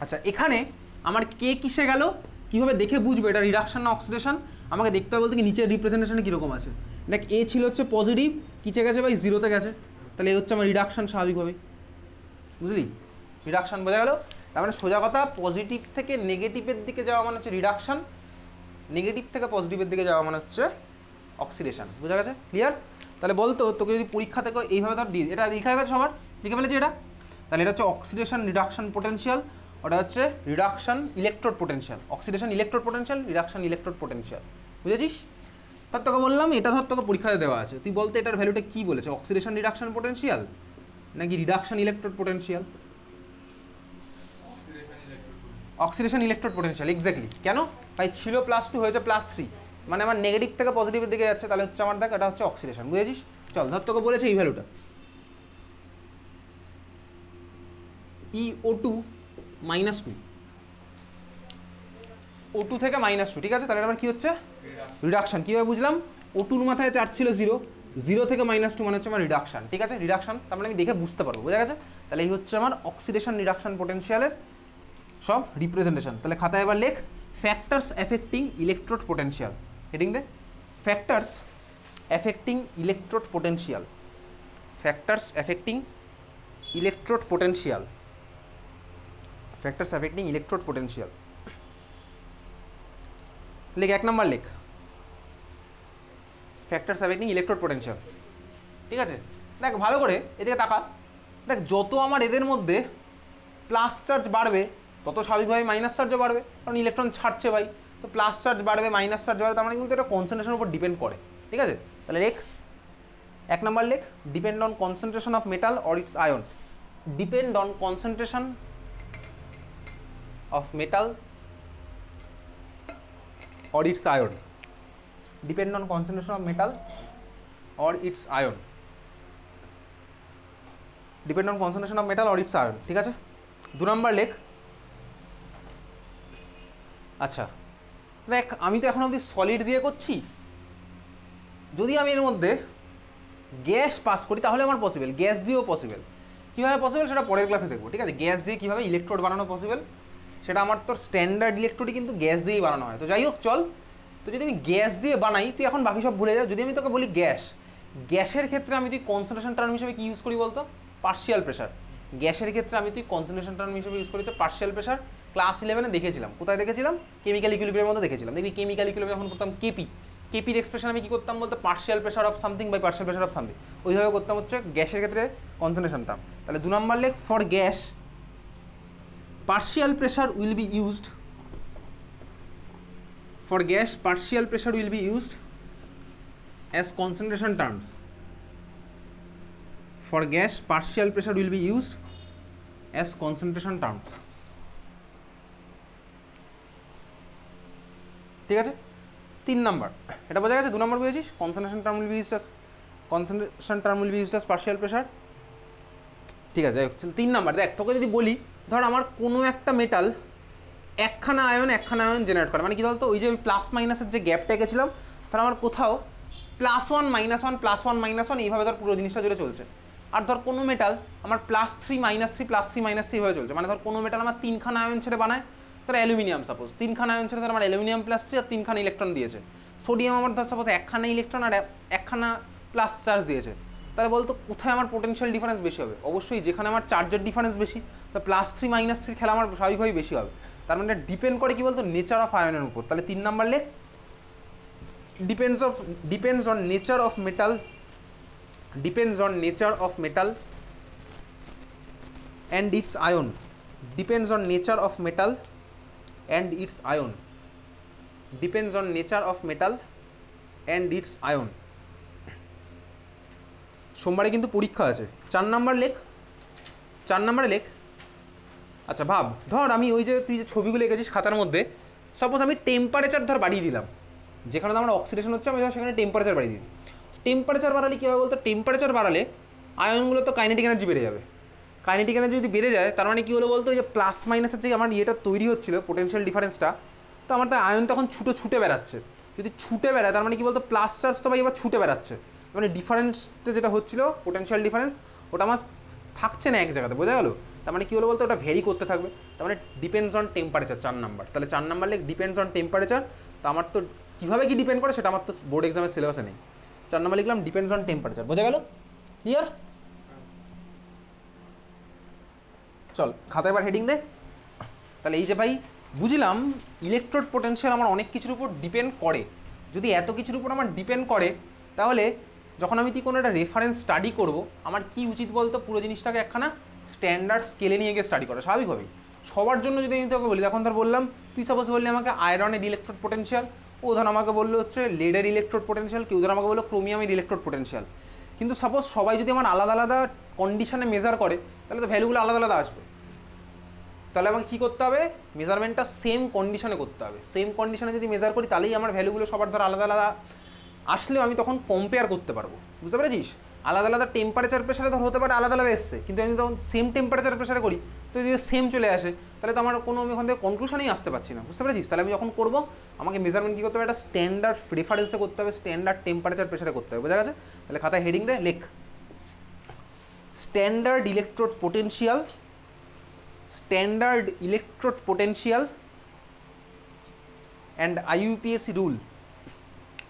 আচ্ছা এখানে আমার কে কিসে গেল কীভাবে দেখে বুঝবো এটা রিডাকশন না অক্সিডেশন, আমাকে দেখতে হবে বলতে কি নিচের রিপ্রেজেন্টেশনে কীরকম আছে। দেখ এ ছিল হচ্ছে পজিটিভ, কিসে গেছে ভাই জিরোতে গেছে, তাহলে এই হচ্ছে আমার রিডাকশন স্বাভাবিকভাবেই, বুঝলি রিডাকশন বোঝা গেল। তার মানে সোজা কথা পজিটিভ থেকে নেগেটিভের দিকে যাওয়া মানে হচ্ছে রিডাকশন, নেগেটিভ থেকে পজিটিভের দিকে যাওয়া মানে হচ্ছে অক্সিডেশন, বোঝা গেছে ক্লিয়ার। তাহলে বলতো তোকে যদি পরীক্ষা থেকে এইভাবে ধর দিয়ে এটা লিখা গেছে সবার লিখে ফেলেছি এটা, তাহলে এটা হচ্ছে অক্সিডেশন রিডাকশন পোটেনশিয়াল, ওটা হচ্ছে reduction electrode potential, oxidation electrode potential, reduction electrode potential, বুঝেছিস। তার তোকে বললাম এটা ধর তোকে পরীক্ষাতে দেওয়া আছে, তুই বলতে এটার ভ্যালুটা কী বলেছে, অক্সিডেশন রিডাকশন পোটেনশিয়াল নাকি reduction electrode potential? Oxidation electrode potential, exactly. কেন ভাই ছিল +2 হয়েছে +3, মানে আমার নেগেটিভ থেকে পজিটিভের দিকে যাচ্ছে, তাহলে হচ্ছে আমার দেখ এটা হচ্ছে অক্সিডেশন, বুঝেছিস। চল ধর তোকে বলেছে এই ভ্যালুটা EO2 -2, O2 থেকে -2, ঠিক আছে, তাহলে আমার কি হচ্ছে রিডাকশন। কীভাবে বুঝলাম, O2-র মাথায় চার্জ ছিল 0, 0 থেকে -2 মানে হচ্ছে আমার রিডাকশন, ঠিক আছে রিডাকশন, তার মানে আমি দেখে বুঝতে পারবো, বোঝা গেছে। তাহলে এই হচ্ছে আমার অক্সিডেশন রিডাকশন পোটেনশিয়ালের সব রিপ্রেজেন্টেশন। তাহলে খাতায় এবার লেখ factors affecting electrode potential, heading দে factors affecting electrode potential, factors affecting electrode potential, factors affecting electrode potential. লেখ 1 নম্বর লেখ ফ্যাক্টরস অ্যাফেক্টিং ইলেকট্রোড পোটেনশিয়াল, ঠিক আছে। দেখ ভালো করে এদিকে তাকা, দেখ যত আমার এদের মধ্যে প্লাস চার্জ বাড়বে তত স্বাভাবিকভাবে মাইনাস চার্জও বাড়বে, কারণ ইলেকট্রন ছাড়ছে ভাই, তো প্লাস চার্জ বাড়বে মাইনাস চার্জ বাড়বে, তার মানে কিন্তু এটা কনসেন্ট্রেশনের উপর ডিপেন্ড করে, ঠিক আছে। তাহলে লেখ 1 নম্বর লেখ depend on concentration of metal or it's ion, depend on concentration of metal or it's ion, depend on concentration of metal or it's ion, depend on concentration of metal or it's ion, ঠিক আছে। 2 নম্বর লেখ আচ্ছা দেখ আমি তো এখন অবধি solid দিয়ে করছি, যদি আমি এর মধ্যে গ্যাস পাস করি তাহলে আমার পসিবল, গ্যাস দিয়েও পসিবল, কীভাবে পসিবল সেটা পরের ক্লাসে দেখবো, ঠিক আছে। গ্যাস দিয়ে কীভাবে ইলেকট্রোড বানানো পসিবল সেটা আমার তোর স্ট্যান্ডার্ড ইলেকট্রোডই কিন্তু গ্যাস দিয়েই বানানো হয়। তো যাই হোক চল, তো যদি আমি গ্যাস দিয়ে বানাই তুই এখন বাকি সব ভুলে যাও, যদি আমি তোকে বলি গ্যাস, গ্যাসের ক্ষেত্রে আমি তুই কনসেন্ট্রেশন টার্ম হিসেবে কী ইউজ করি বলতো, পার্শিয়াল প্রেশার, গ্যাসের ক্ষেত্রে আমি তুই কনসেন্ট্রেশন টার্ম হিসেবে ইউজ করি তো পার্শিয়াল প্রেশার। ক্লাস 11-এ দেখেছিলাম, কোথায় দেখেছিলাম, কেমিক্যাল ইকুইলিব্রিয়ামের মধ্যে দেখেছিলাম। দেখবি কেমিক্যাল ইকুইলিব্রিয়াম যখন করতাম কেপি, কেপির এক্সপ্রেশন আমি কী করতাম বলতে partial pressure of something by partial pressure of something, ওইভাবে করতাম হচ্ছে গ্যাসের ক্ষেত্রে কনসেন্ট্রেশন টার্ম। তাহলে 2 নম্বর লেখ for gas partial pressure will be used, for gas partial pressure will be used as concentration terms, for gas partial pressure will be used as concentration terms, ঠিক আছে। 3 নম্বর এটা বোঝা গেছে, 2 নম্বর বুঝেছিস concentration term will be used as concentration term will be used as partial pressure, ঠিক আছে। 3 নম্বর দেখ তোকে যদি বলি ধর আমার কোনো একটা মেটাল একখানা আয়ন জেনারেট করে, মানে কি বলতো ওই যে আমি প্লাস মাইনাসের যে গ্যাপটা এঁকেছিলাম, তাহলে আমার কোথাও +1 -1 +1 -1 এইভাবে ধর পুরো জিনিসটা জুড়ে চলছে। আর ধর কোনো মেটাল আমার +3 -3 +3 -3 এইভাবে চলছে, মানে ধর কোনো মেটাল আমার 3খানা আয়ন ছেড়ে বানায়, তার অ্যালুমিনিয়াম সাপোজ 3খানা আয়ন ছেড়ে তার আমার অ্যালুমিনিয়াম +3 আর 3খানা ইলেকট্রন দিয়েছে। সোডিয়াম আমার ধর সাপোজ একখানা ইলেকট্রন আর একখানা প্লাস চার্জ দিয়েছে, তাহলে বলতো কোথায় আমার পোটেনশিয়াল ডিফারেন্স বেশি হবে, অবশ্যই যেখানে আমার চার্জের ডিফারেন্স বেশি, তো +3 -3 খেলা আমার স্বাভাবিকভাবেই বেশি হবে। তার মানে ডিপেন্ড করে কি বলতো নেচার অফ আয়নের উপর। তাহলে 3 নম্বর লেখ depends on nature of metal, depends on nature of metal and its ion, depends on nature of metal and its ion, depends on nature of metal and its ion। সোমবারে কিন্তু পরীক্ষা আছে। 4 নম্বর লেখ, 4 নম্বরে লেখ আচ্ছা ভাব ধর আমি ওই যে তুই যে ছবিগুলো এঁকেছিস খাতার মধ্যে, সাপোজ আমি টেম্পারেচার ধর বাড়িয়ে দিলাম, যেখানে আমার অক্সিডেশন হচ্ছে আমি ধর সেখানে টেম্পারেচার বাড়িয়ে দিই। টেম্পারেচার বাড়ালে কী হবে বলতো, টেম্পারেচার বাড়ালে আয়নগুলো তো কাইনেটিক এনার্জি বেড়ে যাবে, কাইনেটিক এনার্জি যদি বেড়ে যায় তার মানে কী হলো বলতো ওই যে প্লাস মাইনাসের যে আমার ইয়েটা তৈরি হচ্ছিলো পোটেনশিয়াল ডিফারেন্সটা, তো আমার তো আয়ন তখন ছুটে বেড়াচ্ছে, যদি ছুটে বেড়ায় তার মানে কী বলতো প্লাস চার্জ তো ভাই এবার ছুটে বেড়াচ্ছে, মানে ডিফারেন্সটা যেটা হচ্ছিলো পোটেনশিয়াল ডিফারেন্স ওটা আমার থাকছে না এক জায়গাতে, বোঝা গেলো। তার মানে কী হলো বলতো, ওটা ভেরি করতে থাকবে, তার মানে ডিপেন্ডস অন টেম্পারেচার 4 নাম্বার। তাহলে 4 নাম্বার লেখ ডিপেন্ডস অন টেম্পারেচার। তো আমার তো কীভাবে কি ডিপেন্ড করে সেটা আমার তো বোর্ড এক্সামের সিলেবাসে নেই। 4 নাম্বার লিখলাম ডিপেন্ডস অন টেম্পারেচার। বোঝা গেল? ক্লিয়ার? চল খাতা এবার হেডিং দে। তাহলে এই যে ভাই বুঝলাম ইলেকট্রোড পোটেনশিয়াল আমার অনেক কিছুর উপর ডিপেন্ড করে। যদি এত কিছুর উপর আমার ডিপেন্ড করে তাহলে যখন আমি কোনো একটা রেফারেন্স স্টাডি করব আমার কি উচিত বলতো, পুরো জিনিসটাকে একখানা স্ট্যান্ডার্ড স্কেলে নিয়ে গিয়ে স্টাডি করা স্বাভাবিকভাবেই। সবার জন্য যদি আমি তোকে বলি, এখন ধর বললাম তুই সাপোজ বললি আমাকে আয়রনের ইলেকট্রোড পোটেনশিয়াল, ও ধর আমাকে বললো হচ্ছে লেডের ইলেকট্রোড পোটেনশিয়াল, কেউ ধর আমাকে বললো ক্রোমিয়ামের ইলেকট্রোড পোটেনশিয়াল। কিন্তু সাপোজ সবাই যদি আমার আলাদা আলাদা কন্ডিশনে মেজার করে তাহলে তো ভ্যালুগুলো আলাদা আলাদা আসবে। তাহলে আমাকে কী করতে হবে, মেজারমেন্টটা সেম কন্ডিশনে করতে হবে। সেম কন্ডিশনে যদি মেজার করি তাহলেই আমার ভ্যালুগুলো সবার ধর আলাদা আলাদা আসলেও আমি তখন কম্পেয়ার করতে পারবো। বুঝতে পেরেছিস? আলাদা আলাদা টেম্পারেচার প্রেশারে ধর হতে পারে আলাদা আলাদা এসছে, কিন্তু আমি তখন সেম টেম্পারেচার প্রেশারে করি তো যদি সেম চলে আসে তাহলে তো আমার কোনো আমি ওখান থেকে কনক্লুশনেই আসতে পারছি না। বুঝতে পেরেছিস? তাহলে আমি যখন করবো আমাকে মেজারমেন্ট কী করতে হবে, একটা স্ট্যান্ডার্ড রেফারেন্সে করতে হবে, স্ট্যান্ডার্ড টেম্পারেচার প্রেশারে করতে হবে। বোঝা গেছে? তাহলে খাতায় হেডিং দেয়, লেখ standard electrode potential, standard electrode potential and IUPAC rule.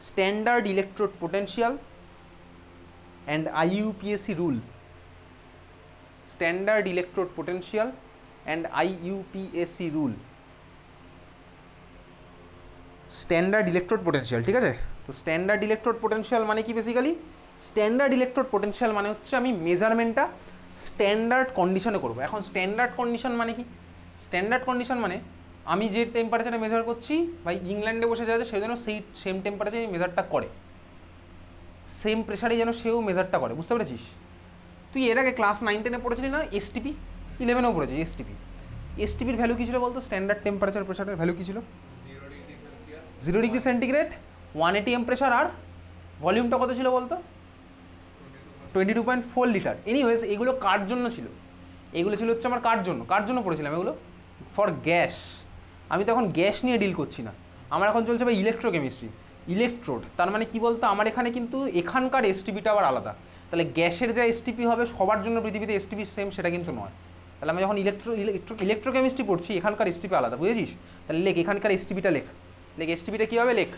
Standard electrode potential and IUPAC rule. Standard electrode potential and IUPAC rule. Standard electrode potential, ঠিক আছে? তো স্ট্যান্ডার্ড ইলেকট্রোড পোটেনশিয়াল মানে কি বেসিক্যালি, স্ট্যান্ডার্ড ইলেকট্রোড পোটেনশিয়াল মানে হচ্ছে আমি মেজারমেন্টটা standard কন্ডিশনে করবো। এখন স্ট্যান্ডার্ড কন্ডিশন মানে কি? স্ট্যান্ডার্ড কন্ডিশন মানে আমি যে টেম্পারেচারে মেজার করছি ভাই, ইংল্যান্ডে বসে যা আছে সে যেন সেই সেম টেম্পারেচারে মেজারটা করে, সেম প্রেশারে যেন সেও মেজারটা করে। বুঝতে পেরেছিস? তুই এর আগে ক্লাস 9-10-এ পড়েছিলি না এসটিপি, 11-এও পড়েছিস এসটিপি। এসটিপির ভ্যালু কী ছিল বলতো? স্ট্যান্ডার্ড টেম্পারেচার প্রেশারের ভ্যালু কী ছিল? 0 ডিগ্রি সেন্টিগ্রেড, 180 প্রেশার, আর ভলিউমটা কত ছিল বলতো? 22.4 লিটার। এনিওয়েজ এগুলো কার জন্য ছিল? এগুলো ছিল হচ্ছে আমার কার জন্য পড়েছিলাম এগুলো? For gas. আমি তখন গ্যাস নিয়ে ডিল করছি না, আমার এখন চলছে ভাই ইলেকট্রোকেমিস্ট্রি, ইলেকট্রোড। তার মানে কি বলতো, আমার এখানে কিন্তু এখানকার এসটিপিটা আবার আলাদা। তাহলে গ্যাসের যা এসটিপি হবে সবার জন্য পৃথিবীতে এসটিপি সেম সেটা কিন্তু নয়। তাহলে আমি যখন ইলেকট্রোকেমিস্ট্রি পড়ছি এখানকার এসটিপি আলাদা। বুঝেছিস? তাহলে লেখ এখানকার এসটিপিটা লেখ এসটিপিটা কী হবে লেখ,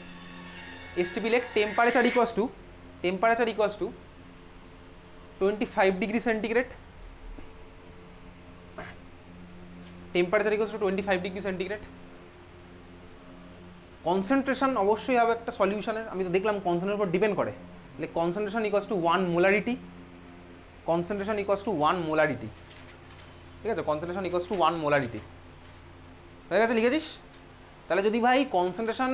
এসটিপি লেখ temperature equals to 25 degree centigrade, temperature equals to 25 degree centigrade. Concentration অবশ্যই হবে একটা সলিউশনের, আমি তো দেখলাম কনসেন্ট্রেশনের উপর ডিপেন্ড করে। তাহলে concentration equals to 1 molarity, concentration equals to 1 molarity. ঠিক আছে? কনসেন্ট্রেশন ইকুয়ালস টু 1 মোলারিটি হয়ে গেছে, লিখেছিস? তাহলে যদি ভাই কনসেন্ট্রেশন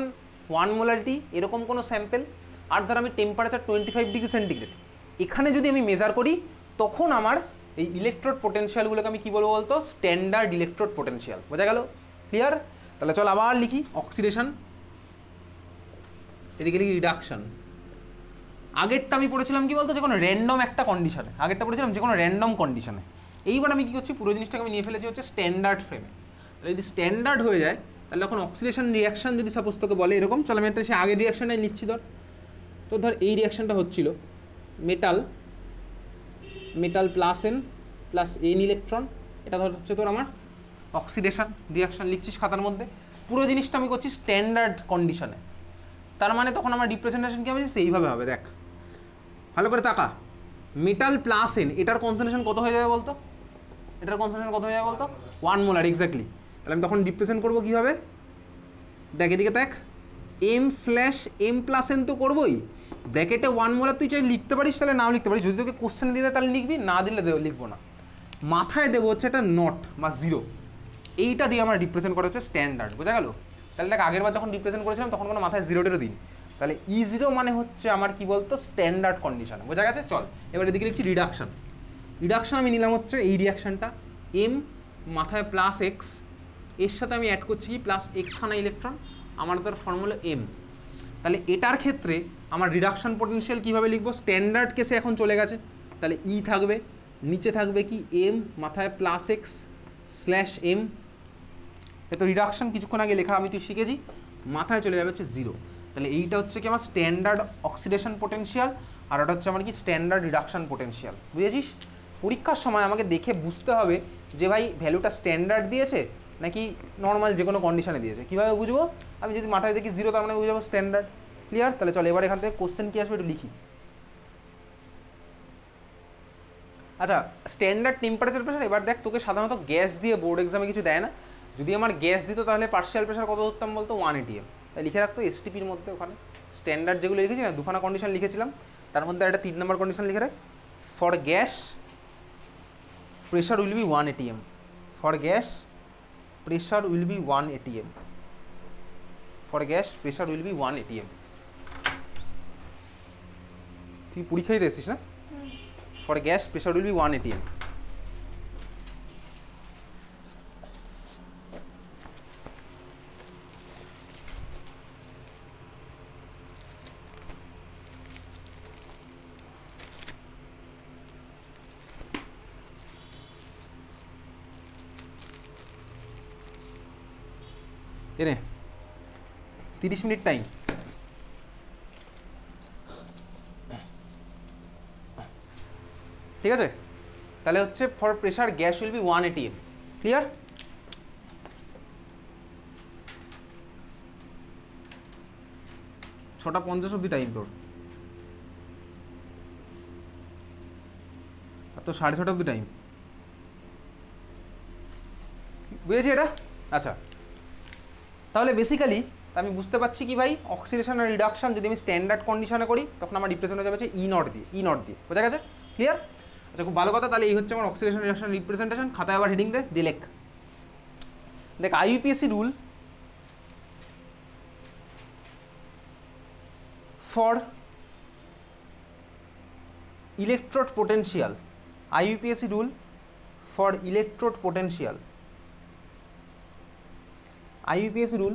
1 মোলারিটি এরকম কোনো স্যাম্পেল, আর ধর আমি টেম্পারেচার 25 ডিগ্রি সেন্টিগ্রেড, এখানে যদি আমি মেজার করি তখন আমার এই ইলেকট্রোড পোটেনশিয়ালগুলোকে আমি কী বলবো বলতো? Standard electrode potential. বোঝা গেল? ক্লিয়ার? তাহলে চল আবার লিখি অক্সিডেশন, এদিকে লিখি রিডাকশন। আগেরটা আমি পড়েছিলাম কি বলতো, যে কোনো র্যান্ডম একটা কন্ডিশনে, আগেরটা পড়েছিলাম যে কোনো র্যান্ডম কন্ডিশনে। এইবার আমি কী করছি, পুরো জিনিসটাকে আমি নিয়ে ফেলেছি হচ্ছে স্ট্যান্ডার্ড ফ্রেমে। তাহলে যদি স্ট্যান্ডার্ড হয়ে যায় তাহলে এখন অক্সিডেশন রিয়াকশান যদি সাপোজ তোকে বলে এরকম, চল আমি একটা সে আগের রিয়াকশানটাই নিচ্ছি। ধর এই রিয়াকশানটা হচ্ছিল metal plus N plus N electron, এটা ধর হচ্ছে তোর আমার অক্সিডেশন রিয়াকশান। লিখছিস খাতার মধ্যে, পুরো জিনিসটা আমি করছি স্ট্যান্ডার্ড কন্ডিশনে। তার মানে তখন আমার রিপ্রেজেন্টেশন কী হবে, সেইভাবে হবে। দেখ ভালো করে তাকা, মেটাল প্লাস এন, এটার কনসেন্ট্রেশন কত হয়ে যাবে বলতো? 1 মোলার এক্স্যাক্টলি। তাহলে আমি তখন রিপ্রেজেন্ট করবো কীভাবে? দেখ এদিকে দেখ, m/m+n তো করবোই, ব্র্যাকেটে 1 মোলার তুই চাই লিখতে পারিস, তাহলে নাও লিখতে পারিস। যদি তোকে কোশ্চেন দিয়ে দেয় তাহলে লিখবি, না দিলে লিখবো না। মাথায় দেবো হচ্ছে একটা নট বা 0, এইটা দিয়ে আমার রিপ্রেজেন্ট করা হচ্ছে স্ট্যান্ডার্ড। বোঝা গেল? তাহলে দেখ আগের বার যখন রিপ্রেজেন্ট করেছিলাম তখন কোনো মাথায় 0 দিন। তাহলে E0 মানে হচ্ছে আমার কি বলতো? Standard condition. বোঝা গেছে? চল এবার এদিকে লিখছি রিডাকশন। রিডাকশন আমি নিলাম হচ্ছে এই রিয়াকশানটা, m মাথায় প্লাস এক্স, এর সাথে আমি অ্যাড করছি প্লাস এক্স খানা ইলেকট্রন, আমার তার ফর্মুলা m। তাহলে এটার ক্ষেত্রে আমার রিডাকশন পোটেনশিয়াল কীভাবে লিখবো? স্ট্যান্ডার্ড কেসে এখন চলে গেছে, তাহলে ই থাকবে, নিচে থাকবে কি m মাথায় প্লাস এক্স স্ল্যাশ m। এ তো রিডাকশন কিছুক্ষণ আগে লেখা আমি তুই শিখেছি, মাথায় চলে যাবে হচ্ছে 0। তাহলে এইটা হচ্ছে কি আমার স্ট্যান্ডার্ড অক্সিডেশন পোটেনশিয়াল, আর ওটা হচ্ছে আমার কি স্ট্যান্ডার্ড রিডাকশন পোটেনশিয়াল। বুঝেছিস? পরীক্ষার সময় আমাকে দেখে বুঝতে হবে যে ভাই ভ্যালুটা স্ট্যান্ডার্ড দিয়েছে নাকি নর্মাল যে কোনো কন্ডিশনে দিয়েছে। কীভাবে বুঝবো? আমি যদি মাথায় দেখি 0 তার মানে বুঝে যাবো স্ট্যান্ডার্ড। ক্লিয়ার? তাহলে চলো এবার এখান থেকে কোশ্চেন কী আসবে একটু লিখি। আচ্ছা, স্ট্যান্ডার্ড টেম্পারেচার প্রেশার। এবার দেখ, তোকে সাধারণত গ্যাস দিয়ে বোর্ড এক্সামে কিছু দেয় না। যদি আমার গ্যাস দিত তাহলে পার্শিয়াল প্রেশার কত ধরতাম বলতো? 1 ATM। তাই লিখে রাখতো এসটিপির মধ্যে ওখানে স্ট্যান্ডার্ড যেগুলো লিখেছি না, দুখানা কন্ডিশন লিখেছিলাম, তার মধ্যে একটা 3 নম্বর কন্ডিশন লিখে রাখ, for gas pressure will be 1 ATM। For gas pressure will be 1 ATM। For gas pressure will be 1 ATM। তুই পরীক্ষায় দিয়েছিস না? For gas pressure will be 1 ATM। এনে 30 মিনিট টাইম। ঠিক আছে, তাহলে হচ্ছে for pressure gas will be 1 ATM। Clear? ছটা 50 অব্দি টাইম তোর, আর তো 6:30 অব্দি টাইম। বুঝেছি এটা? আচ্ছা, তাহলে বেসিক্যালি আমি বুঝতে পারছি কি ভাই, অক্সিডেশন আর রিডাকশন যদি আমি স্ট্যান্ডার্ড কন্ডিশনে করি তখন আমার রিপ্রেজেন্ট হয়ে যাবে ই নট দিয়ে। ই নট দিয়ে বোঝা গেছে? ক্লিয়ার? আচ্ছা, খুব ভালো কথা। তাহলে এই হচ্ছে আমার অক্সিডেশন রিডাকশন রিপ্রেজেন্টেশন। খাতায় আবার হেডিং দে লেখ। দেখ, IUPAC rule for electrode potential. IUPAC rule for electrode potential. IUPAC rule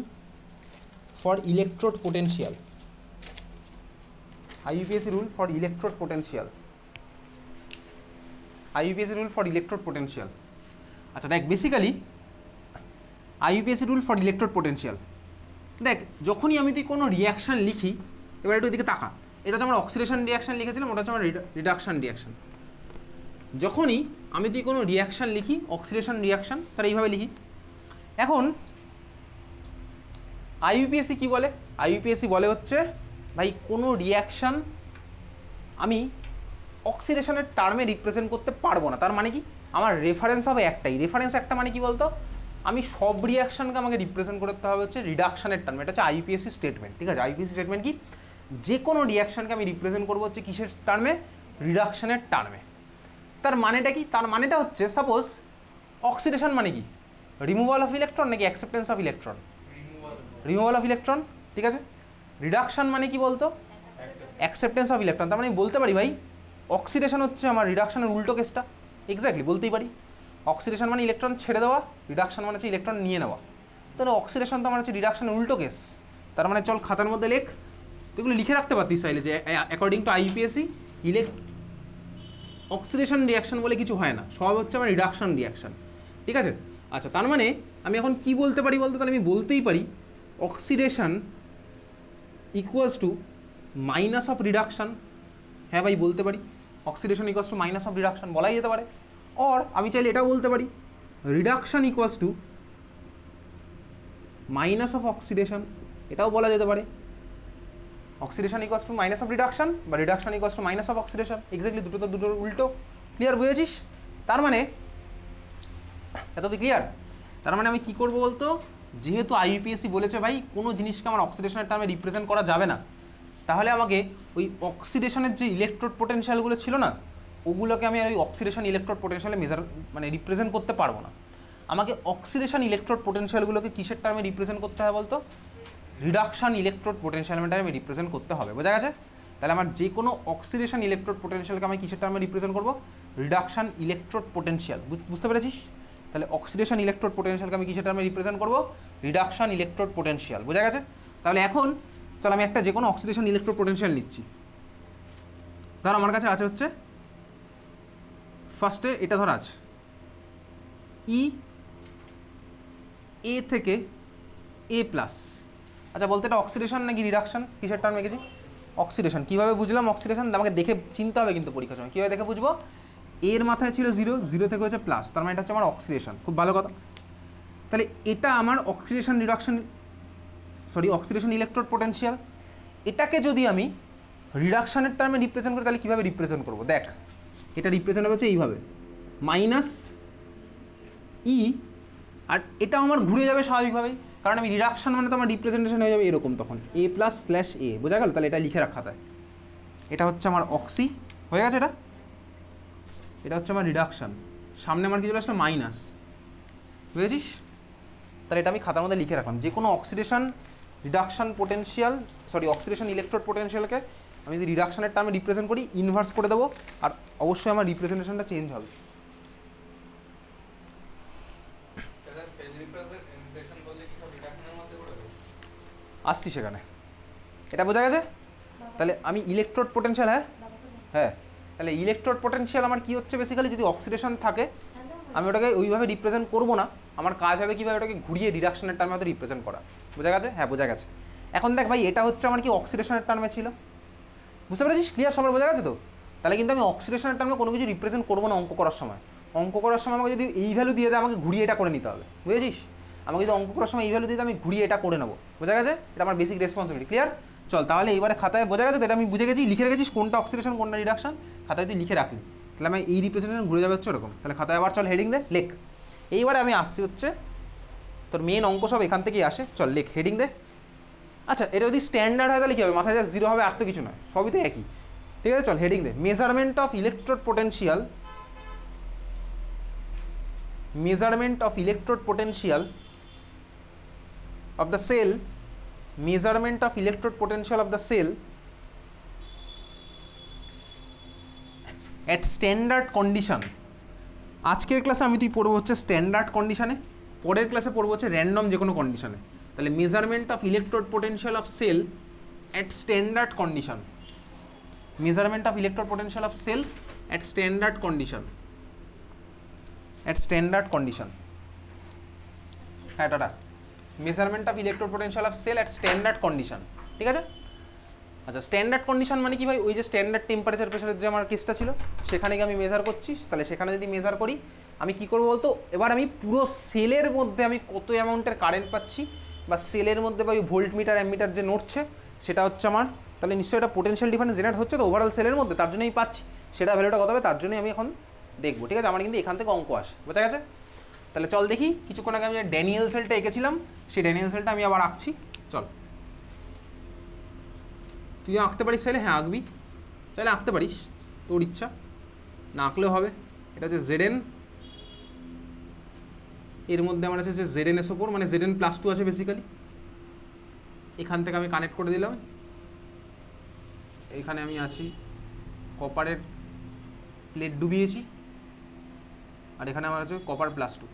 for electrode potential. IUPAC rule for electrode potential. IUPAC rule for electrode potential. আচ্ছা দেখ, basically IUPAC rule for electrode potential, দেখ যখনই আমি তুই কোনো reaction লিখি, এবার একটু এদিকে তাকা, এটা হচ্ছে আমার অক্সিডেশন রিয়াকশান লিখেছিলাম, ওটা হচ্ছে আমার রিডাকশান রিয়াকশান। যখনই আমি তুই কোনো রিয়াকশান লিখি, অক্সিডেশন রিয়াকশান, তাহলে এইভাবে লিখি। এখন আইইউপিএসসি কি বলে? আইইউপিএসসি বলে হচ্ছে ভাই কোনো রিয়াকশান আমি অক্সিডেশনের টার্মে রিপ্রেজেন্ট করতে পারবো না। তার মানে কি? আমার রেফারেন্স হবে একটাই। রেফারেন্স একটা মানে কি বলতো? আমি সব রিয়াকশানকে আমাকে রিপ্রেজেন্ট করতে হবে হচ্ছে রিডাকশানের টার্মে। এটা হচ্ছে আইইউপিএসসি স্টেটমেন্ট। ঠিক আছে? আইইউপিএসসি স্টেটমেন্ট কি? যে কোনো রিয়াকশানকে আমি রিপ্রেজেন্ট করবো হচ্ছে কিসের টার্মে? রিডাকশানের টার্মে। তার মানেটা কি? তার মানেটা হচ্ছে সাপোজ অক্সিডেশন মানে কি? রিমুভাল অফ ইলেকট্রন নাকি acceptance of electron? Removal of electron. ঠিক আছে? রিডাকশান মানে কি বলতো? Acceptance of electron. তার মানে আমি বলতে পারি ভাই অক্সিডেশন হচ্ছে আমার রিডাকশানের উল্টো কেসটা। এক্স্যাক্টলি বলতেই পারি। অক্সিডেশন মানে ইলেকট্রন ছেড়ে দেওয়া, রিডাকশান মানে হচ্ছে ইলেকট্রন নিয়ে নেওয়া। তাহলে অক্সিডেশন তো আমার হচ্ছে রিডাকশানের উল্টো কেস। তার মানে চল খাতার মধ্যে লেখ, এগুলো লিখে রাখতে পারতিস চাইলে যে অ্যাকর্ডিং টু আইইউপিএসসি অক্সিডেশন রিয়াকশান বলে কিছু হয় না, সব হচ্ছে আমার রিডাকশান রিয়াকশান। ঠিক আছে? আচ্ছা, তার মানে আমি এখন কি বলতে পারি বলতে? তাহলে আমি বলতেই পারি oxidation equals to minus of reduction. হ্যাঁ ভাই, বলতে পারি oxidation equals to minus of reduction, বলাই যেতে পারে। অর আমি চাইলে এটাও বলতে পারি reduction equals to minus of oxidation, এটাও বলা যেতে পারে। Oxidation equals to minus of reduction বা reduction equals to minus of oxidation. Exactly দুটো তো দুটোর উল্টো। ক্লিয়ার? বুঝেছিস? তার মানে এত কি ক্লিয়ার? তার মানে আমি কি করবো বলতো, যেহেতু আইইউপিএসসি বলেছে ভাই কোনো জিনিসকে আমার অক্সিডেশনের টার্মে রিপ্রেজেন্ট করা যাবে না, তাহলে আমাকে ওই অক্সিডেশনের যে ইলেকট্রোড পোটেনশিয়ালগুলো ছিল না, ওগুলোকে আমি ওই অক্সিডেশন ইলেকট্রোড পোটেনশিয়ালে মানে রিপ্রেজেন্ট করতে পারবো না। আমাকে অক্সিডেশন ইলেকট্রোড পোটেনশিয়ালগুলোকে কিসের টার্মে রিপ্রেজেন্ট করতে হবে বলতো? রিডাকশান ইলেকট্রোড পোটেনশিয়ালের টার্মে রিপ্রেজেন্ট করতে হবে। বোঝা গেছে? তাহলে আমার যে কোনো অক্সিডেশন ইলেকট্রোড পোটেনশিয়ালকে আমি কিসের টার্মে রিপ্রেজেন্ট করবো? Reduction electrode potential. বুঝতে পেরেছিস? তাহলে অক্সিডেশন ইলেকট্রোড পোটেনশিয়ালকে আমি কিসের টার্মে রিপ্রেজেন্ট করবো? Reduction electrode potential. বোঝা গেছে? তাহলে এখন চল আমি একটা যে কোনো অক্সিডেশন ইলেকট্রোড পোটেনশিয়াল নিচ্ছি। ধর আমার কাছে আছে হচ্ছে ফার্স্টে এটা ধর আছে ই এ থেকে এ প্লাস। আচ্ছা বলতে এটা অক্সিডেশন নাকি রিডাকশান? কিসের টার্মে গেছি? অক্সিডেশন। কীভাবে বুঝলাম অক্সিডেশন? আমাকে দেখে চিনতে হবে কিন্তু পরীক্ষার সময়। কীভাবে দেখে বুঝবো? এর মাথায় ছিল 0, 0 থেকে হচ্ছে প্লাস, তার মানে এটা হচ্ছে আমার অক্সিডেশন। খুব ভালো কথা। তাহলে এটা আমার oxidation reduction, sorry oxidation electrode potential. এটাকে যদি আমি রিডাকশানের টার্মে রিপ্রেজেন্ট করি তাহলে কীভাবে রিপ্রেজেন্ট করবো? দেখ, এটা রিপ্রেজেন্ট হবে হচ্ছে এইভাবে, মাইনাস ই, আর এটা আমার ঘুরে যাবে স্বাভাবিকভাবেই, কারণ আমি রিডাকশন মানে তো আমার রিপ্রেজেন্টেশন হয়ে যাবে এরকম, তখন এ প্লাস স্ল্যাশ এ, বোঝা গেল? তাহলে এটা লিখে রাখা যায়, এটা হচ্ছে আমার অক্সি হয়ে গেছে, এটা হচ্ছে আমার রিডাকশান, সামনে আমার কি চলে আসলো মাইনাস, বুঝেছিস? তাহলে এটা আমি খাতার মধ্যে লিখে রাখলাম, যে কোনো oxidation reduction potential, sorry oxidation electrode পোটেনশিয়ালকে আমি যদি রিডাকশানের টার্মে রিপ্রেজেন্ট করি, ইনভার্স করে দেবো, আর অবশ্যই আমার রিপ্রেজেন্টেশনটা চেঞ্জ হবে। আসছি সেখানে, এটা বোঝা গেছে? তাহলে আমি ইলেকট্রোড পোটেনশিয়াল, হ্যাঁ তাহলে ইলেকট্রোড পোটেনশিয়াল আমার কি হচ্ছে বেসিক্যালি, যদি অক্সিডেশন থাকে আমি ওটাকে ওইভাবে রিপ্রেজেন্ট করবো না, আমার কাজ হবে কীভাবে ওটাকে ঘুরিয়ে রিডাকশনের টার্মে হয়তো রিপ্রেজেন্ট করা। বোঝা গেছে? হ্যাঁ বোঝা গেছে। এখন দেখ ভাই, এটা হচ্ছে আমার কি অক্সিডেশনের টার্মে ছিল, বুঝতে পেরেছিস? ক্লিয়ার? সবার বোঝা গেছে তো? তাহলে কিন্তু আমি অক্সিডেশনের টার্মে কোনো কিছু রিপ্রেজেন্ট করবো না অঙ্ক করার সময়। অঙ্ক করার সময় আমাকে যদি এই ভ্যালু দিয়ে দেয়, আমাকে ঘুরিয়ে এটা করে নিতে হবে, বুঝেছিস? আমাকে যদি অঙ্ক করার সময় এই ভ্যালু দিয়ে দেয়, আমি ঘুরিয়ে এটা করে নেবো। বোঝা গেছে? এটা আমার বেসিক রেসপন্সিবিলিটি। ক্লিয়ার? চল তাহলে এইবারে খাতায়, বোঝা গেছে তো? এটা আমি বুঝে গেছি, লিখে রেখেছিস কোনটা অক্সিডেশন কোনটা রিডাকশন, খাতায় তুই লিখে রাখলি, তাহলে আমি এই রিপ্রেজেন্টেশন ঘুরে যাবে হচ্ছে ওরকম। তাহলে খাতায় আবার চল হেডিং দে, লেখ। এইবারে আমি আসছি হচ্ছে তোর মেন অঙ্ক, সব এখান থেকেই আসে, চল লেখ, হেডিং দে। আচ্ছা, এটা যদি স্ট্যান্ডার্ড হয় তাহলে কী হবে? মাথায় যা 0 হবে, আর তো কিছু নয়, সবই তো একই। ঠিক আছে, চল হেডিং দে, measurement of electrode potential, measurement of electrode potential of the cell, measurement of electrode potential of the cell at standard condition। আজকের ক্লাসে আমি তুই পড়বো হচ্ছে স্ট্যান্ডার্ড কন্ডিশনে, পরের ক্লাসে পড়বো হচ্ছে র্যান্ডম যে কোনো কন্ডিশনে। তাহলে measurement of electrode potential of cell at standard condition, measurement of electrode potential of cell at standard condition, at standard condition, হ্যাঁ টাটা, measurement of electrode potential of cell at standard condition. ঠিক আছে? আচ্ছা, standard condition মানে কি ভাই? ওই যে স্ট্যান্ডার্ড টেম্পারেচার প্রেসারের যে আমার কেসটা ছিল, সেখানে গিয়ে আমি মেজার করছি, তাহলে সেখানে যদি মেজার করি আমি কি করবো বলতো, এবার আমি পুরো সেলের মধ্যে আমি কত অ্যামাউন্টের কারেন্ট পাচ্ছি, বা সেলের মধ্যে বা ওই ভোল্ট মিটার অ্যামিটার যে নড়ছে সেটা হচ্ছে আমার, তাহলে নিশ্চয়ই এটা পোটেনশিয়াল ডিফারেন্স জেনারেট হচ্ছে তো ওভারঅল সেলের মধ্যে, তার জন্যই পাচ্ছি, সেটা ভ্যালুটা কত হবে তার জন্যই আমি এখন দেখবো। ঠিক আছে? আমার কিন্তু এখান থেকে অঙ্ক আসে, বোঝা গেছে? তাহলে চল দেখি, কিছুক্ষণ আগে আমি যে ড্যানিয়েল সেলটা এঁকেছিলাম, সেই ড্যানিয়েল সেলটা আমি আবার আঁকছি। চল, তুই আঁকতে পারিস চাইলে, হ্যাঁ আঁকবি, চাইলে আঁকতে পারিস, তোর ইচ্ছা, না আঁকলেও হবে। এটা হচ্ছে জেডএন, এর মধ্যে আমার আছে হচ্ছে জেডএন এস ওপর, মানে জেডএন প্লাস 2 আছে বেসিক্যালি। এখান থেকে আমি কানেক্ট করে দিলাম, এখানে আমি আছি, কপারের প্লেট ডুবিয়েছি, আর এখানে আমার আছে কপার প্লাস 2।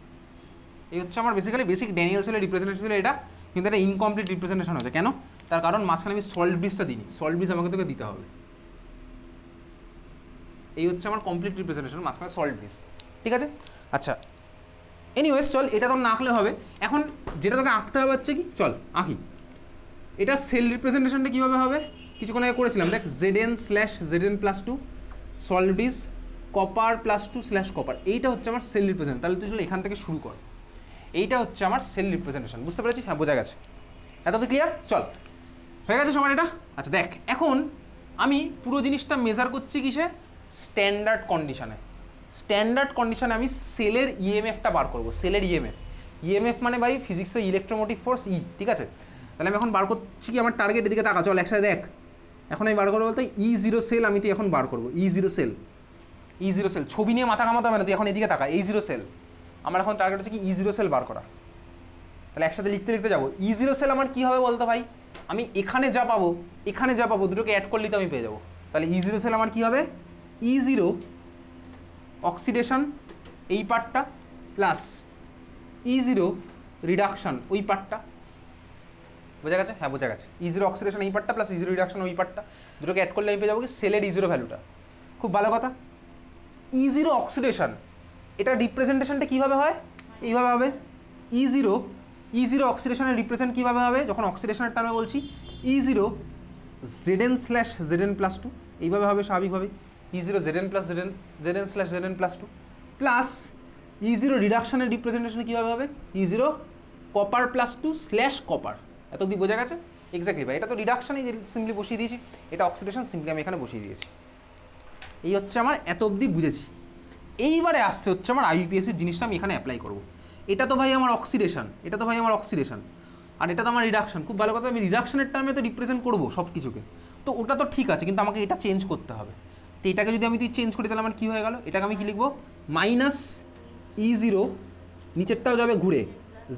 এই হচ্ছে আমার বেসিক্যালি বেসিক ড্যানিয়েল সেলের রিপ্রেজেন্টেশন ছিল এটা, কিন্তু এটা ইনকমপ্লিট রিপ্রেজেন্টেশন হয়েছে। কেন? তার কারণ মাঝখানে আমি সল্ট ব্রিজটা দিইনি, সল্ট ব্রিজ আমাকে তোকে দিতে হবে। এই হচ্ছে আমার কমপ্লিট রিপ্রেজেন্টেশন, মাঝখানে সল্ট ব্রিজ। ঠিক আছে? আচ্ছা, এনিওয়েজ চল, এটা তো না আঁকলে হবে। এখন যেটা তোকে আঁকতে হবে হচ্ছে কি, চল আঁকি। এটা সেল রিপ্রেজেন্টেশনটা কীভাবে হবে? কিছুক্ষণ আগে করেছিলাম, দেখ, Zn slash Zn plus 2 salt bridge copper plus 2 slash copper, এইটা হচ্ছে আমার সেল রিপ্রেজেন্ট। তাহলে তুই চল এখান থেকে শুরু কর, এইটা হচ্ছে আমার সেল রিপ্রেজেন্টেশন। বুঝতে পেরেছিস? হ্যাঁ বোঝা গেছে, এত ক্লিয়ার? চল, হয়ে গেছে সবার এটা? আচ্ছা দেখ, এখন আমি পুরো জিনিসটা মেজার করছি কিসে? স্ট্যান্ডার্ড কন্ডিশনে। স্ট্যান্ডার্ড কন্ডিশনে আমি সেলের ইএমএফটা বার করবো, সেলের ইএমএফ। ইএমএফ মানে ভাই ফিজিক্সের ইলেকট্রোমোটিভ ফোর্স, ই। ঠিক আছে? তাহলে আমি এখন বার করছি কি, আমার টার্গেট এদিকে তাকা, চল একসাথে দেখ। এখন আমি বার করবো বলতে E0 সেল আমি তুই এখন বার করবো, E0 সেল। E0 সেল, ছবি নিয়ে মাথা কামাতে হবে না, তুই এখন এদিকে তাকা, E0 সেল। আমার এখন টার্গেট হচ্ছে কি E0 সেল বার করা। তাহলে একসাথে লিখতে লিখতে যাবো। E0 সেল আমার কী হবে বলতো ভাই? আমি এখানে যা পাবো, এখানে যা পাবো, দুটোকে অ্যাড করলেই তো আমি পেয়ে যাবো। তাহলে E0 সেল আমার কী হবে? E0 অক্সিডেশন এই পার্টটা প্লাস E0 রিডাকশান ওই পার্টটা। বোঝা গেছে? হ্যাঁ বোঝা গেছে। E0 অক্সিডেশন এই পার্টটা প্লাস E0 রিডাকশান ওই পার্টটা, দুটোকে অ্যাড করলে আমি পেয়ে যাবো কি সেলের E0 ভ্যালুটা। খুব ভালো কথা। E0 অক্সিডেশন, এটা রিপ্রেজেন্টেশনটা কীভাবে হয়? এইভাবে হবে। E0 অক্সিডেশনের রিপ্রেজেন্ট কীভাবে হবে? যখন অক্সিডেশনের টার্মে বলছি, E0 Zn slash Zn plus 2, এইভাবে হবে স্বাভাবিকভাবে। E0 Zn plus Zn slash Zn plus 2 plus E0 রিডাকশনের রিপ্রেজেন্টেশন কীভাবে হবে E0 copper plus 2 slash copper. এত অবধি বোঝা গেছে? এক্স্যাক্টলি ভাই, এটা তো রিডাকশনই সিম্পলি বসিয়ে দিয়েছি, এটা অক্সিডেশন সিম্পলি আমি এখানে বসিয়ে দিয়েছি। এই হচ্ছে আমার এত অবধি বুঝেছি। এইবারে আসছে হচ্ছে আমার আইইউপিএসির জিনিসটা আমি এখানে অ্যাপ্লাই করব। এটা তো ভাই আমার অক্সিডেশন, এটা তো ভাই আমার অক্সিডেশন, আর এটা তো আমার রিডাকশন। খুব ভালো কথা, আমি রিডাকশনের টার্মে তো রিপ্রেজেন্ট করবো সব কিছুকে, তো ওটা তো ঠিক আছে, কিন্তু আমাকে এটা চেঞ্জ করতে হবে। তো এটাকে যদি আমি চেঞ্জ করি তাহলে আমার কী হয়ে গেল, এটাকে আমি কী লিখবো মাইনাস E0, নিচেরটাও যাবে ঘুরে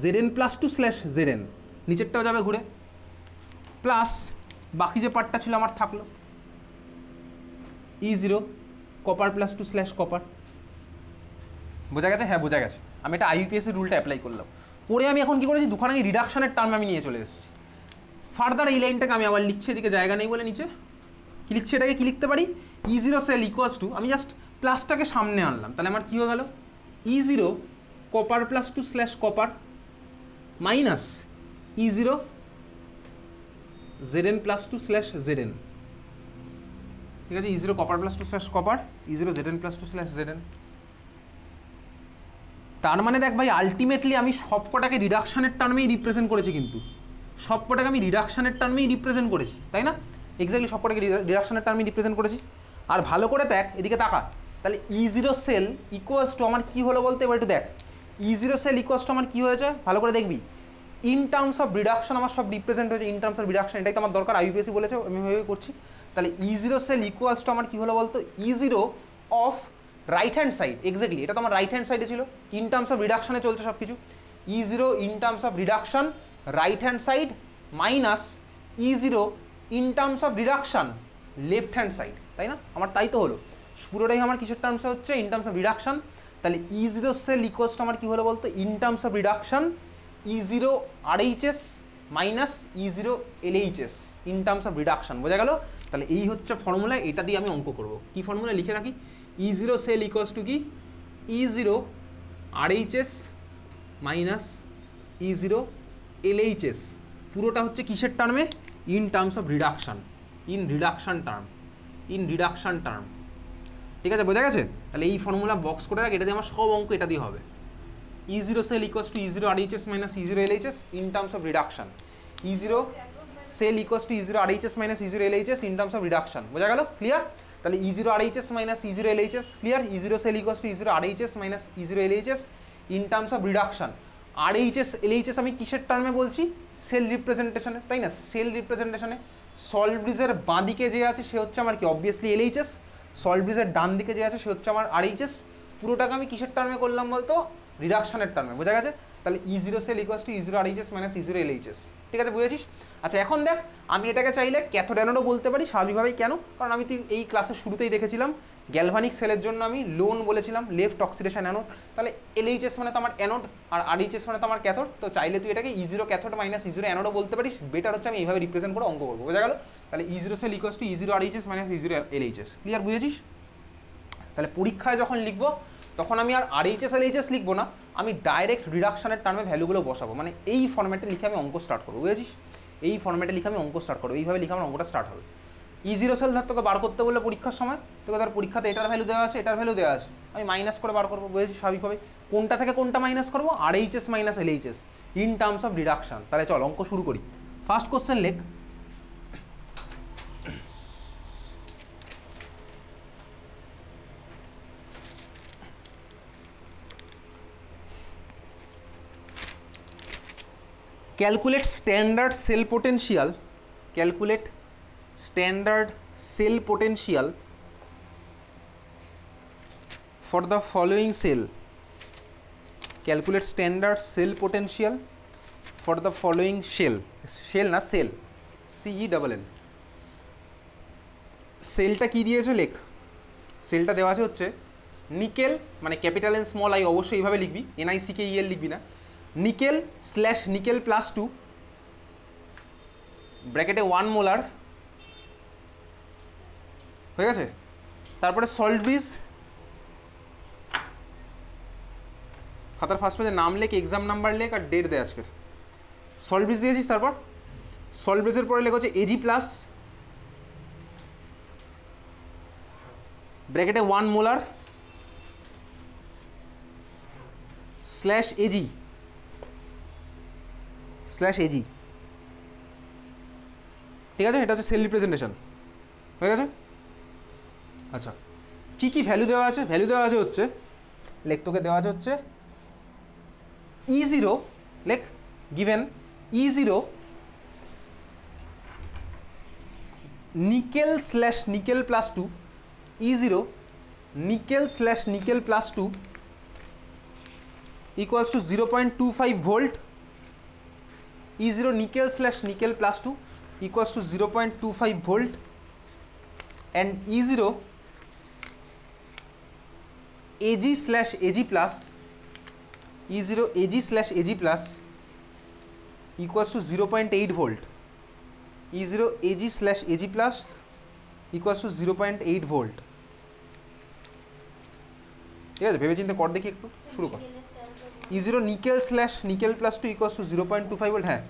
Zn প্লাস 2 স্ল্যাশ Zn, নিচেরটাও যাবে ঘুরে, প্লাস বাকি যে পার্টটা ছিল আমার থাকলো E0 copper plus 2 slash copper. বোঝা গেছে? হ্যাঁ বোঝা গেছে। আমি এটা আইইউপিএসের রুলটা অ্যাপ্লাই করলাম, করে আমি এখন কী করেছি দুখানা রিডাকশনের টার্ম আমি নিয়ে চলে এসেছি। ফার্দার এই লাইনটাকে আমি আবার লিখছি, এদিকে জায়গা নেই বলে নিচে কী লিখছি, এটাকে কী লিখতে পারি E0 সেল ইকুয়ালস টু, আমি জাস্ট প্লাসটাকে সামনে আনলাম, তাহলে আমার কী হয়ে গেল E0 copper plus 2 slash copper minus E0 Zn plus 2 slash Zn। ঠিক আছে, E0 copper plus 2 slash copper, E0 Zn plus 2 slash Zn। তার মানে দেখ ভাই, আলটিমেটলি আমি সবকটাকে রিডাকশনের টার্মেই রিপ্রেজেন্ট করেছি, কিন্তু সবকটাকে আমি রিডাকশনের টার্মেই রিপ্রেজেন্ট করেছি, তাই না? এক্স্যাক্টলি সবকটাকে রিডাকশনের টার্মেই রিপ্রেজেন্ট করেছি। আর ভালো করে দেখ, এদিকে তাকা, তাহলে E0 সেল ইকুয়ালস টু আমার কী হলো বলতে, এবার একটু দেখ E0 সেল ইকুয়ালস টু আমার কী হয়েছে ভালো করে দেখবি, ইন টার্মস অফ রিডাকশন আমার সব রিপ্রেজেন্ট হয়েছে, ইন টার্মস অফ রিডাকশন, এটাই তো আমার দরকার, আইইউপিএসি বলেছে, আমি ভেবে করছি। তাহলে E0 সেল ইকুয়ালস টু আমার কী হলো বলতো, E0 of right hand side, exactly এটা তো আমার রাইট হ্যান্ড সাইডে ছিল, ইন টার্মস অফ রিডাকশনে চলছে সব কিছু, E0 in terms of reduction right hand side minus E0 in terms of reduction left hand side, তাই না? আমার তাই তো হলো, পুরোটাই আমার কিসের টার্মসে হচ্ছে, ইন টার্মস অফ রিডাকশন। তাহলে E0 সেল ইকুয়ালস টু আমার কী হলো বলতো, in terms of reduction E0 RHS minus E0 LHS in terms of reduction. বোঝা গেল? তাহলে এই হচ্ছে ফর্মুলা, এটা দিয়ে আমি অঙ্ক করব। কি ফর্মুলা লিখে রাখি, E0 সেল ইকুয়ালস টু কি E0 RHS minus E0 LHS, পুরোটা হচ্ছে কিসের টার্মে, in terms of reduction, in reduction term, in reduction term. ঠিক আছে, বোঝা গেছে? তাহলে এই ফর্মুলা বক্স করে রাখ, এটা দিয়ে আমার সব অঙ্ক এটা দিয়ে হবে। E0 cell equals to E0 RHS minus E0 LHS in terms of reduction, E0 cell equals to E0 RHS minus E0 LHS in terms of reduction. বোঝা গেল? ক্লিয়ার? তাহলে E0 RHS minus E0 LHS clear, E0 cell equals to E0 RHS minus E0 LHS in terms of reduction. RHS LHS আমি কিসের টার্মে বলছি, sell রিপ্রেজেন্টেশনে, তাই না? Sell রিপ্রেজেন্টেশনে salt ব্রিজের বাঁ দিকে যে আছে সে হচ্ছে আমার কি, অবভিয়াসলি LHS, সল্ট ব্রিজের ডান দিকে যে আছে সে হচ্ছে আমার RHS। পুরোটাকে আমি কিসের টার্মে করলাম বলতো, রিডাকশনের টার্মে। বোঝা গেছে? তাহলে E0 cell equals to E0 RHS minus E0 LHS। ঠিক আছে, বুঝেছিস? আচ্ছা, এখন দেখ, আমি এটাকে চাইলে ক্যাথোড অ্যানোডও বলতে পারি স্বাভাবিকভাবেই। কেন? কারণ আমি তুই এই ক্লাসের শুরুতেই দেখেছিলাম গ্যালভানিক সেলের জন্য আমি লোন বলেছিলাম, লেফট অক্সিডেশন অ্যানোড। তাহলে LHS মানে তো আমার অ্যানোড, আর RHS মানে তো আমার ক্যাথোড। তো চাইলে তুই এটাকে E0 ক্যাথোড মাইনাস E0 অ্যানোডও বলতে পারিস। বেটার হচ্ছে আমি এইভাবে রিপ্রেজেন্ট করে অঙ্ক করবো। বোঝা গেল? তাহলে E0 cell equals to E0 RHS minus E0 LHS। Clear? বুঝেছিস? তাহলে পরীক্ষায় যখন লিখবো তখন আমি আর RHS LHS লিখবো না, আমি ডাইরেক্ট রিডাকশনের টার্মে ভ্যালুগুলো বসাবো, মানে এই ফর্ম্যাটে লিখে আমি অঙ্ক স্টার্ট করবো। বুঝেছিস? এই ফর্ম্যাটে লিখে আমি অঙ্ক স্টার্ট করবো, এইভাবে লিখে আমার অঙ্কটা স্টার্ট হবে। E0 সেল ধর তোকে বার করতে বললে পরীক্ষার সময়, তোকে ধর পরীক্ষাতে এটার ভ্যালু দেওয়া আছে, এটার ভ্যালু দেওয়া আছে, আমি মাইনাস করে বার করবো। বুঝেছিস? স্বাভাবিকভাবে কোনটা থেকে কোনটা মাইনাস করবো, RHS minus LHS in terms of reduction. তাহলে চল অঙ্ক শুরু করি। ফার্স্ট কোশ্চেন লেখ, calculate standard cell potential, calculate standard cell potential for the following cell, calculate standard cell potential for the following cell, cell না cell, CELL। সেলটা কি দিয়েছে লেখ, সেলটা দেওয়া আছে হচ্ছে নিকেল, মানে ক্যাপিটাল এন স্মল আই, অবশ্যই এইভাবে লিখবি, NICKEL লিখবি না, নিকেল স্ল্যাশ নিকেল প্লাস 2 ব্র্যাকেটে 1 মোলার, হয়ে গেছে? তারপরে সল্ট ব্রিজ, খাতার ফার্স্ট পেজে নাম লেখ, এক্সাম নাম্বার লেখ আর ডেট দে আজকের। সল্ট ব্রিজ দিয়েছিস, তারপর সল্ট ব্রিজের পরে লেখা হচ্ছে AG প্লাস ব্র্যাকেটে 1 মোলার স্ল্যাশ এজি ঠিক আছে, এটা হচ্ছে সেল রিপ্রেজেন্টেশন হয়ে গেছে। আচ্ছা কী কী ভ্যালু দেওয়া আছে? ভ্যালু দেওয়া আছে হচ্ছে লেখ, তোকে দেওয়া আছে হচ্ছে E0 লেখ, given E0 nickel slash nickel plus 2, E0 nickel slash nickel plus 2 equals to 0.25 volt, E0 nickel slash nickel plus 2 equals to 0.25 volt, and E0 Ag slash Ag plus, E0 Ag slash Ag plus equals to 0.8 volt, E0 Ag slash Ag plus equals to 0.8 volt। ঠিক আছে, ভেবে চিন্তে কর দেখি, একটু শুরু কর। E0 nickel slash nickel plus 2 equals to 0.25 volt, হ্যাঁ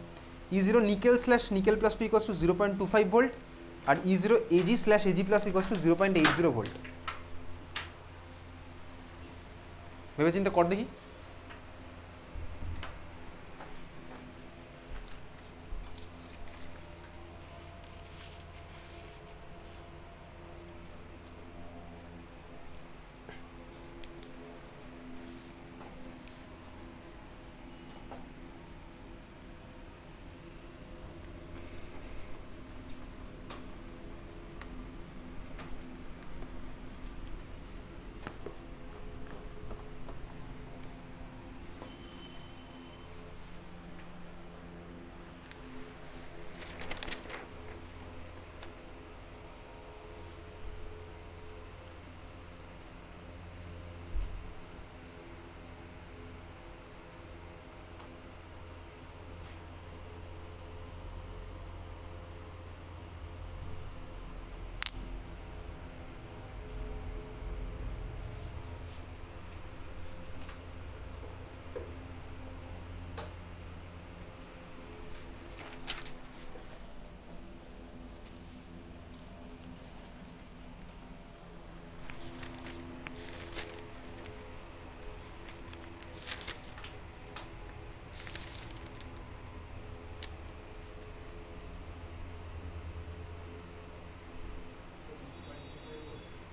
E0 nickel slash nickel plus 2 equals to 0.25 volt, আর E0 Ag slash Ag plus equals to 0.80 volt. ভেবে চিন্তে কর দেখি।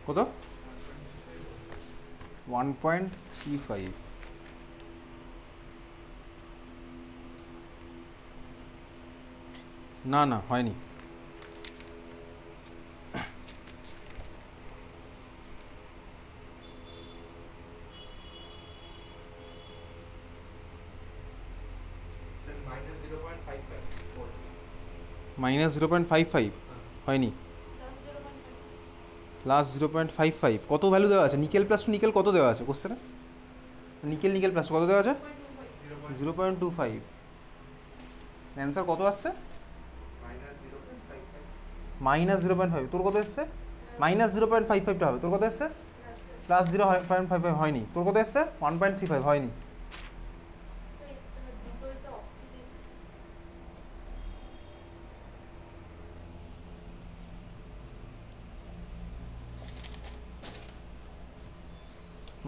কত? 1.35। না না হয়নি। -0.55 হয়নি, প্লাস 0.55। কত ভ্যালু দেওয়া আছে? নিকেল প্লাস 2 নিকেল কত দেওয়া আছে কোশ্চেনে? নিকেল নিকেল প্লাস কত দেওয়া আছে? 0.25। অ্যান্সার কত আসছে? -0.5। তোর কত এসছে? -0.55টা হবে। তোর কত এসছে? +0.55 হয়নি। তোর কত এসছে? 1.35 হয়নি।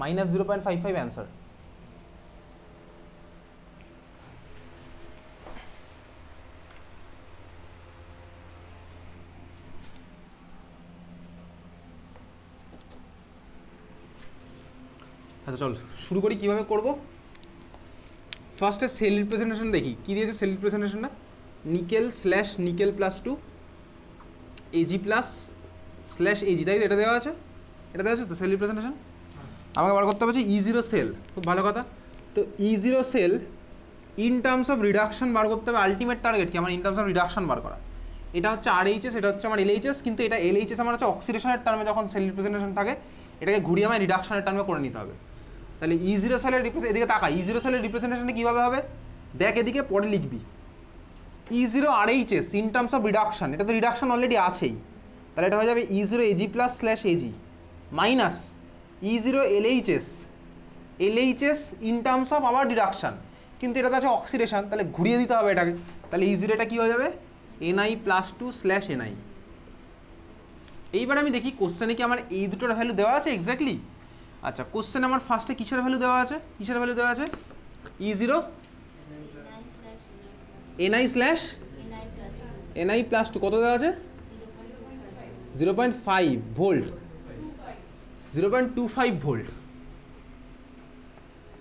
-0.55 অ্যান্সার। আচ্ছা চল শুরু করি। কীভাবে করব? ফার্স্টে সেল রিপ্রেজেন্টেশন দেখি। কী দিয়েছে সেল রিপ্রেজেন্টেশনটা? Nickel slash nickel plus 2 AG plus slash AG, তাই তো? এটা দেওয়া আছে, এটা দেওয়া আছে তো সেল রিপ্রেজেন্টেশন। আমাকে বার করতে হবে E0 সেল। খুব ভালো কথা। তো E0 cell in terms of reduction বার করতে হবে। আলটিমেট টার্গেট কি আমার? ইন টার্মস অফ রিডাকশন বার করা। এটা হচ্ছে RHS, এটা হচ্ছে আমার LHS, কিন্তু এটা LHS আমার হচ্ছে অক্সিডেশনের টার্মে যখন সেল রিপ্রেজেন্টেশন থাকে, এটাকে ঘুরিয়ে আমায় রিডাকশনের টার্মে করে নিতে হবে। তাহলে E0 সেলের এদিকে তাকা, E0 সেলের রিপ্রেজেন্টেশনটা কীভাবে হবে দেখ, এদিকে পরে লিখবি। E0 RHS in terms of reduction, এটা তো রিডাকশন অলরেডি আছেই, তাহলে এটা হয়ে যাবে E0 AG plus slash AG minus E0 LHS in terms of আবার রিডাকশন, কিন্তু এটা তো আছে অক্সিডেশন, তাহলে ঘুরিয়ে দিতে হবে এটাকে। তাহলে E0 এটা কী হয়ে যাবে? NI plus 2 slash NI। এইবার আমি দেখি কোশ্চেনে কি আমার এই দুটোর ভ্যালু দেওয়া আছে এক্স্যাক্টলি। আচ্ছা, কোশ্চেন আমার ফার্স্টে কিসের ভ্যালু দেওয়া আছে, কিসের ভ্যালু দেওয়া আছে? E0 ni slash ni plus 2 কত দেওয়া আছে? 0.5 ভোল্ট, 0.25 ভোল্ট।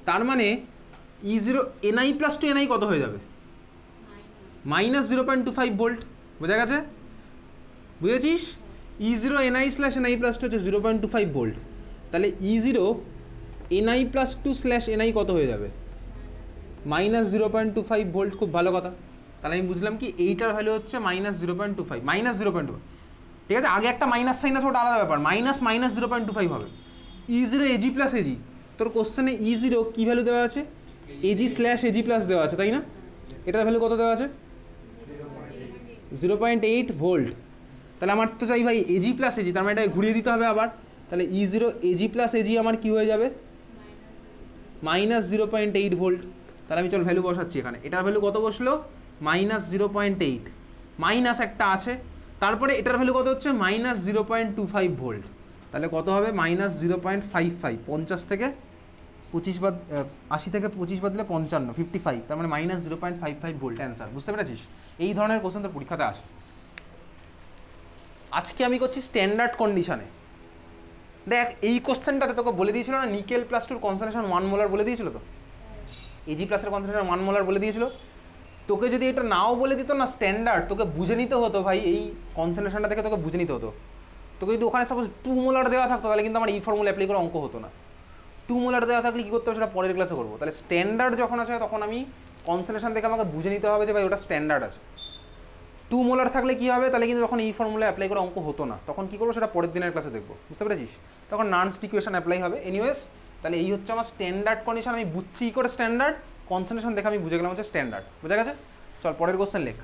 তার মানে E0 ni প্লাস 2 ni কত হয়ে যাবে? Minus 0.25 volt. বোঝা গেছে? বুঝেছিস? E0 ni slash ni plus 2 হচ্ছে 0.25 ভোল্ট। তাহলে E0 ni plus 2 slash ni কত হয়ে যাবে? Minus 0.25 volt. খুব ভালো কথা। তাহলে আমি বুঝলাম কি এইটার ভ্যালু হচ্ছে মাইনাস 0.25, মাইনাস 0.25। ঠিক আছে, আগে একটা মাইনাস সাইন আছে, ওটা আলাদা ব্যাপার। মাইনাস মাইনাস 0.25 হবে। E0 এজি প্লাস এজি, তোর কোশ্চেনে E0 কী ভ্যালু দেওয়া আছে? এজি স্ল্যাশ এজি প্লাস দেওয়া আছে, তাই না? এটার ভ্যালু কত দেওয়া আছে? 0.8 ভোল্ট। তাহলে আমার তো চাই ভাই এজি প্লাস এজি, তার মানে এটাকে ঘুরিয়ে দিতে হবে আবার। তাহলে E0 এজি প্লাস এজি আমার কী হয়ে যাবে? Minus 0.8 volt. তাহলে আমি চল ভ্যালু বসাচ্ছি এখানে। এটার ভ্যালু কত বসলো? মাইনাস 0.8, মাইনাস একটা আছে, তারপরে এটার ভ্যালু কত হচ্ছে? Minus 0.25 volt. তাহলে কত হবে? মাইনাস 0.55। 50 থেকে 25 বাদ, 80 থেকে 25 বাদ দিলে 55, 55। তার মানে মাইনাস 0.55 ভোল্ট অ্যান্সার। বুঝতে পেরেছিস? এই ধরনের কোশ্চেন তোর পরীক্ষাতে আসে। আজকে আমি করছি স্ট্যান্ডার্ড কন্ডিশনে। দেখ, এই কোশ্চেনটাতে তোকে বলে দিয়েছিল না নিকেল প্লাস টুর কনসেন্ট্রেশন 1 মোলার বলে দিয়েছিল তো, এজি প্লাসের কনসেন্ট্রেশন 1 মোলার বলে দিয়েছিল। তোকে যদি এটা নাও বলে দিত না স্ট্যান্ডার্ড, তোকে বুঝে নিতে হতো ভাই, এই কনসেন্ট্রেশনটা থেকে তোকে বুঝে নিতে হতো। তোকে যদি ওখানে সাপোজ 2 মোলার দেওয়া থাকতো তাহলে কিন্তু আমার এই ফর্মুলা অ্যাপ্লাই করে অঙ্ক হতো না। 2 মোলার দেওয়া থাকলে কী করতে হবে সেটা পরের ক্লাসে করবো। তাহলে স্ট্যান্ডার্ড যখন আছে তখন আমি কনসেন্ট্রেশন থেকে আমাকে বুঝে নিতে হবে যে ভাই ওটা স্ট্যান্ডার্ড আছে। 2 মোলার থাকলে কী হবে? তাহলে কিন্তু তখন এই ফর্মুলা অ্যাপ্লাই করে অঙ্ক হতো না। তখন কী করবো সেটা পরের দিনের ক্লাসে দেখবো। বুঝতে পেরেছিস? তখন নানস্ট ইকুয়েশন অ্যাপ্লাই হবে। এনিওয়েজ, তাহলে এই হচ্ছে আমার স্ট্যান্ডার্ড কন্ডিশন। আমি বুঝছি কী করে স্ট্যান্ডার্ড, কনসেন্ট্রেশন দেখে আমি বুঝে গেলাম হচ্ছে স্ট্যান্ডার্ড। বুঝা গেছে? চল পরের কোশ্চেন লেখ।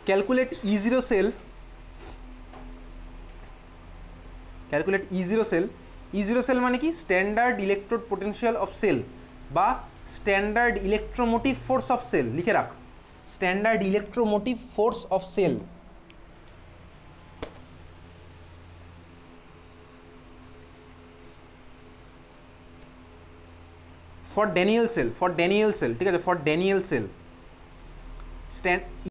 Calculate E0 cell, calculate E0 cell. E0 cell মানে কি? Standard electrode potential of cell বা standard electromotive force of cell. লিখে রাখ, standard electromotive force of cell. For Daniell cell, for Daniell cell, ঠিক আছে, ফর ড্যানিয়েল সেল।